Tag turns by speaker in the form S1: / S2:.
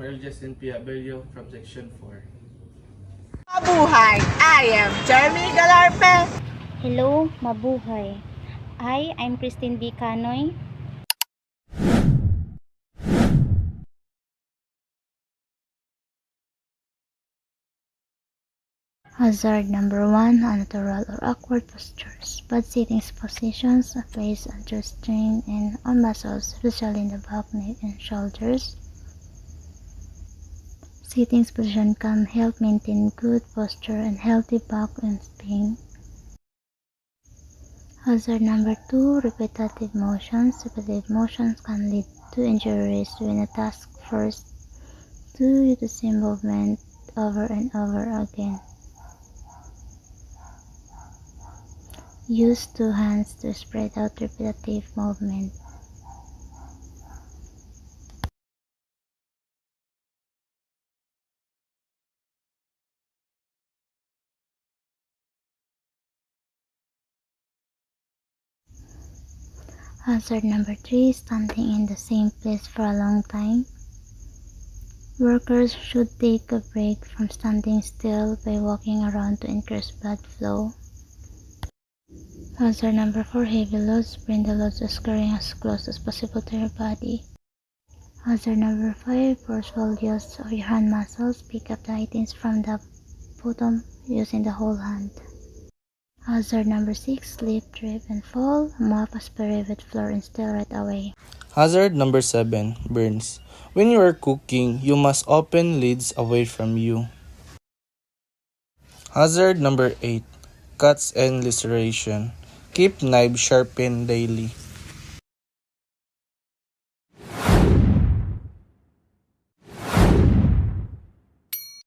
S1: Earl Justin Piabello from Section 4.
S2: Mabuhay! I am Jeremy Galarpe.
S3: Hello, mabuhay. I'm Christine B. Canoy. Hazard number 1, unnatural or awkward postures. Bad sitting positions, a face under strain and on muscles, especially in the back, neck, and shoulders. Sitting position can help maintain good posture and healthy back and spine. Hazard number 2, repetitive motions. Repetitive motions can lead to injuries when a task forced to do the same movement over and over again. Use two hands to spread out repetitive movement. Hazard number 3, standing in the same place for a long time. Workers should take a break from standing still by walking around to increase blood flow. Hazard number 4, heavy loads. Bring the loads carrying as close as possible to your body. Hazard number 5, forceful use of your hand muscles. Pick up the items from the bottom using the whole hand. Hazard number 6, slip, trip, and fall. Mop a spray with floor and still right away.
S4: Hazard number 7, burns. When you are cooking, you must open lids away from you. Hazard number 8, cuts and laceration. Keep knives sharpened daily.